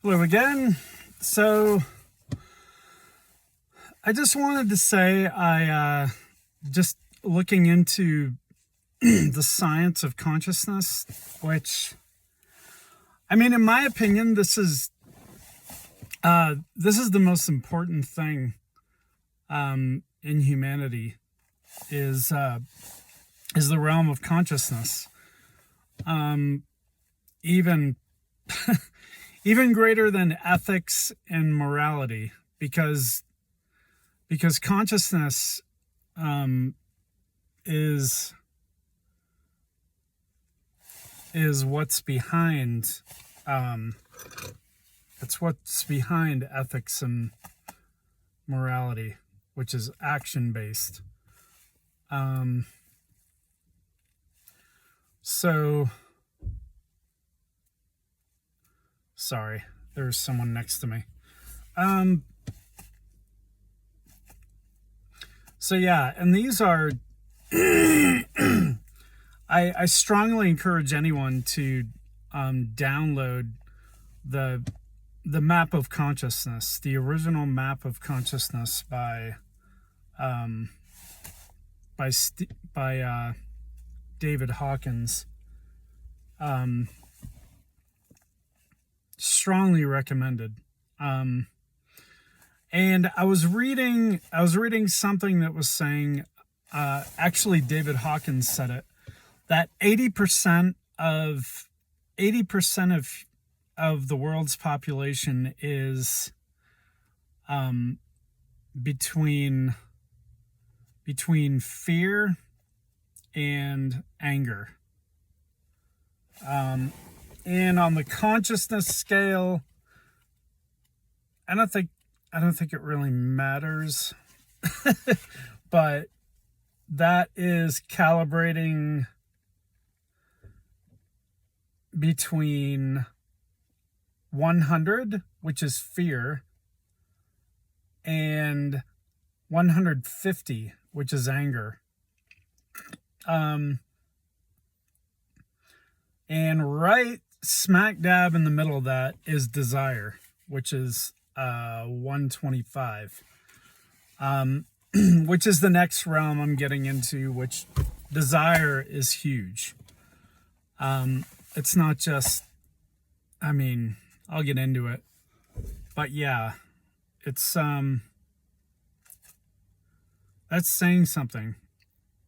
Hello again. So I just wanted to say just looking into the science of consciousness, which I mean, in my opinion, this is the most important thing in humanity is the realm of consciousness. Even even greater than ethics and morality, because consciousness is what's behind it's what's behind ethics and morality, which is action based. So sorry, there's someone next to me. So yeah, and these are I strongly encourage anyone to download the map of consciousness, the original map of consciousness by David Hawkins. Strongly recommended. And I was reading something that was saying, actually David Hawkins said it, that 80% of the world's population is between fear and anger. And on the consciousness scale, I don't think it really matters, but that is calibrating between 100, which is fear, and 150, which is anger. And right smack dab in the middle of that is desire, which is 125, which is the next realm I'm getting into, which desire is huge. It's not just, I mean, I'll get into it, but yeah, it's that's saying something,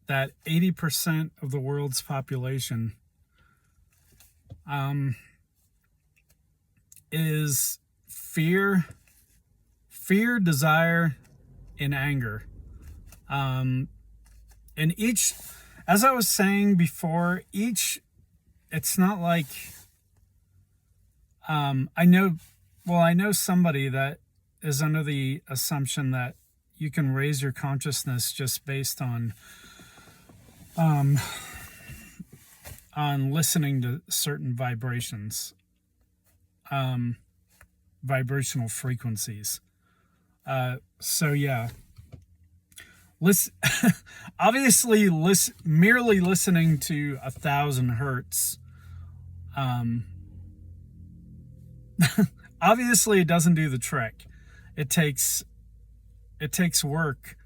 that 80% of the world's population is fear, desire, and anger. And each, as I was saying before, it's not like, I know somebody that is under the assumption that you can raise your consciousness just based on listening to certain vibrations, vibrational frequencies. So yeah, obviously merely listening to 1,000 hertz, obviously it doesn't do the trick. It takes work.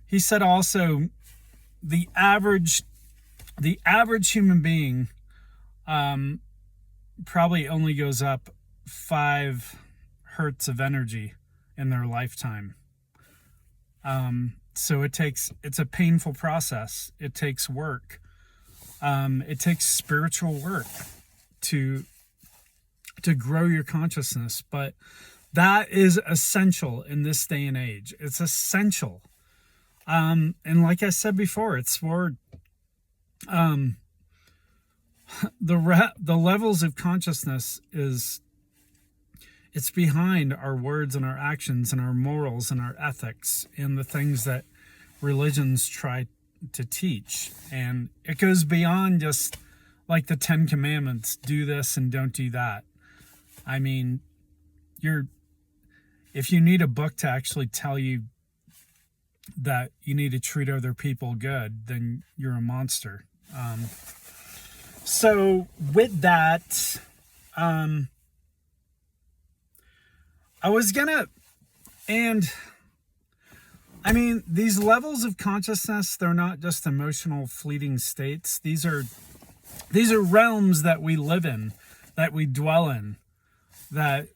He said also the average human being probably only goes up 5 hertz of energy in their lifetime. So it's a painful process. It takes work. It takes spiritual work to grow your consciousness, but that is essential in this day and age. It's essential. And like I said before, it's for the levels of consciousness it's behind our words and our actions and our morals and our ethics and the things that religions try to teach. And it goes beyond just like the 10 Commandments, do this and don't do that. I mean, if you need a book to actually tell you that you need to treat other people good, then you're a monster. So with that, I was gonna, and I mean, these levels of consciousness, they're not just emotional fleeting states. These are realms that we live in, that we dwell in, that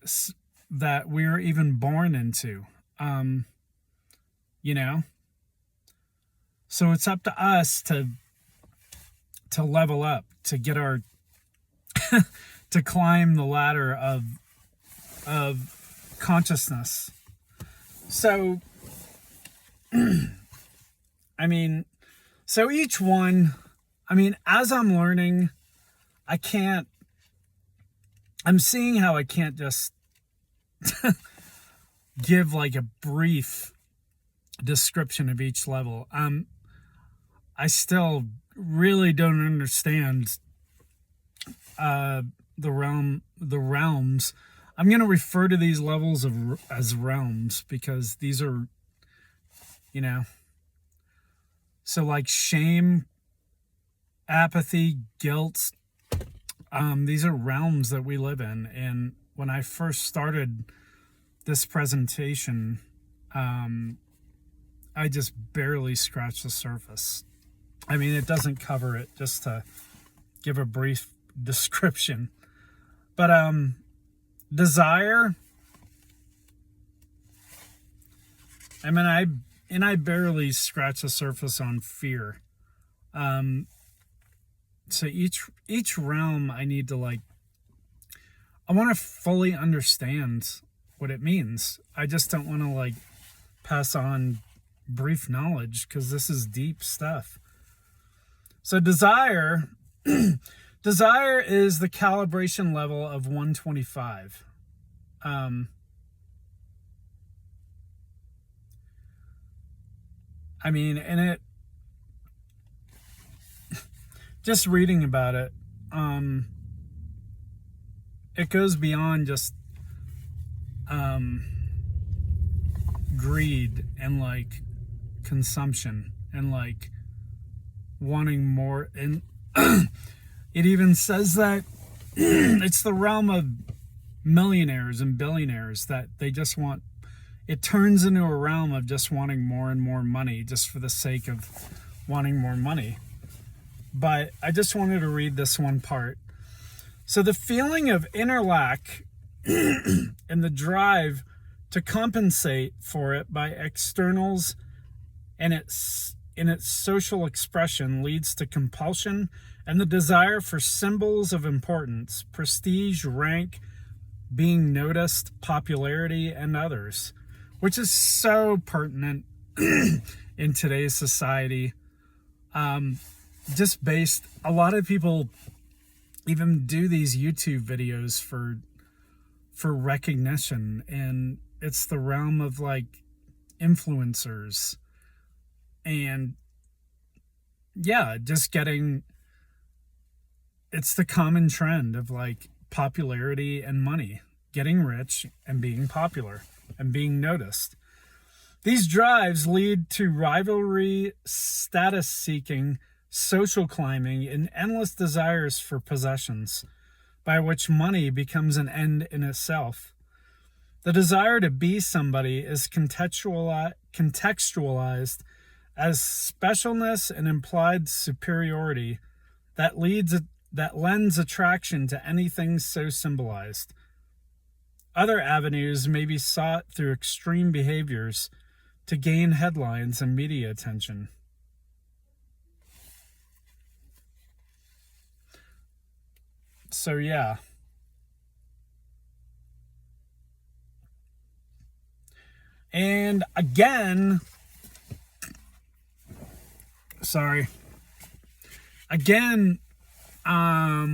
we're even born into. You know? So it's up to us to level up, to get our to climb the ladder of consciousness. So I mean, so each one, I mean, as I'm learning, I'm seeing how I can't just give like a brief description of each level. I still really don't understand the realms. I'm going to refer to these levels as realms because these are, you know, so like shame, apathy, guilt, these are realms that we live in. And when I first started this presentation, I just barely scratched the surface. I mean, it doesn't cover it, just to give a brief description. But desire, I mean, I barely scratch the surface on fear. So each realm I need to I want to fully understand what it means. I just don't want to pass on brief knowledge because this is deep stuff. So desire desire is the calibration level of 125. I mean, and it, just reading about it, it goes beyond just greed and consumption and wanting more. And it even says that it's the realm of millionaires and billionaires, that they just want, it turns into a realm of just wanting more and more money just for the sake of wanting more money. But I just wanted to read this one part. So the feeling of inner lack and the drive to compensate for it by externals and in its social expression leads to compulsion and the desire for symbols of importance, prestige, rank, being noticed, popularity, and others, which is so pertinent in today's society. Just based, a lot of people even do these YouTube videos for recognition, and it's the realm of influencers, and yeah, just getting, it's the common trend of popularity and money, getting rich and being popular and being noticed. These drives lead to rivalry, status seeking, social climbing, and endless desires for possessions, by which money becomes an end in itself. The desire to be somebody is contextualized as specialness and implied superiority that lends attraction to anything so symbolized. Other avenues may be sought through extreme behaviors to gain headlines and media attention. So yeah. And again,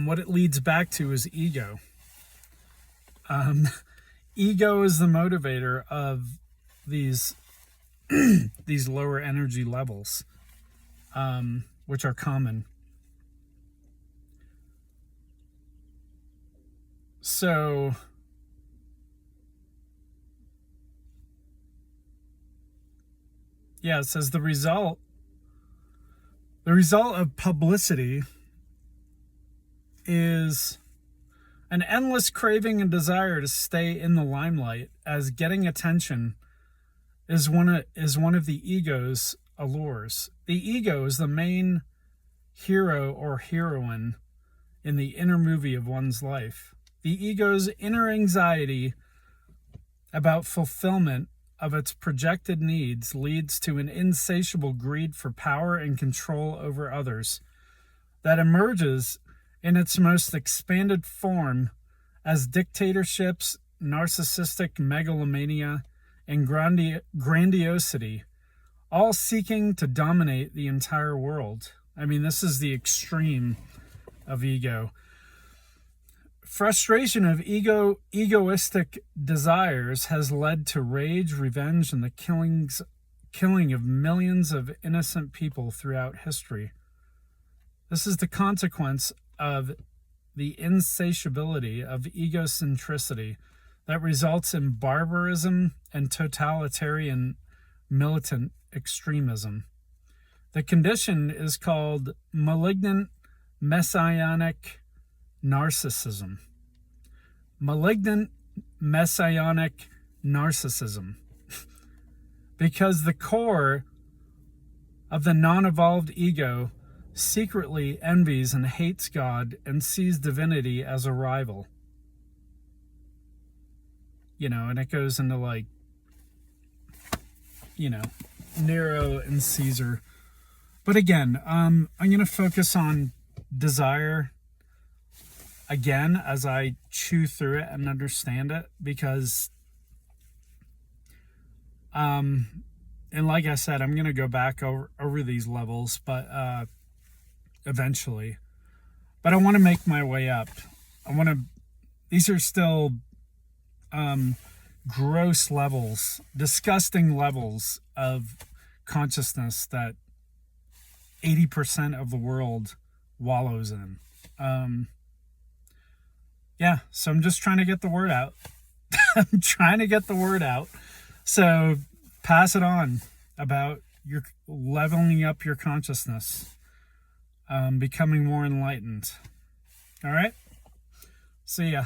what it leads back to is ego. Ego is the motivator of these these lower energy levels, which are common. So yeah, it says the result of publicity is An endless craving and desire to stay in the limelight, as getting attention is one of the ego's allures. The ego is the main hero or heroine in the inner movie of one's life. The ego's inner anxiety about fulfillment of its projected needs leads to an insatiable greed for power and control over others that emerges in its most expanded form as dictatorships, narcissistic megalomania, and grandiosity, all seeking to dominate the entire world. I mean, this is the extreme of ego. Frustration of egoistic desires has led to rage, revenge, and the killing of millions of innocent people throughout history. This is the consequence of the insatiability of egocentricity that results in barbarism and totalitarian militant extremism. The condition is called malignant messianic narcissism. Malignant messianic narcissism. Because the core of the non-evolved ego secretly envies and hates God and sees divinity as a rival. And it goes into Nero and Caesar. But again, I'm going to focus on desire again as I chew through it and understand it, because and like I said, I'm going to go back over these levels, but eventually. But I want to make my way up. These are still gross levels, disgusting levels of consciousness that 80% of the world wallows in. So I'm just trying to get the word out. I'm trying to get the word out. So pass it on about your leveling up your consciousness, becoming more enlightened. All right? See ya.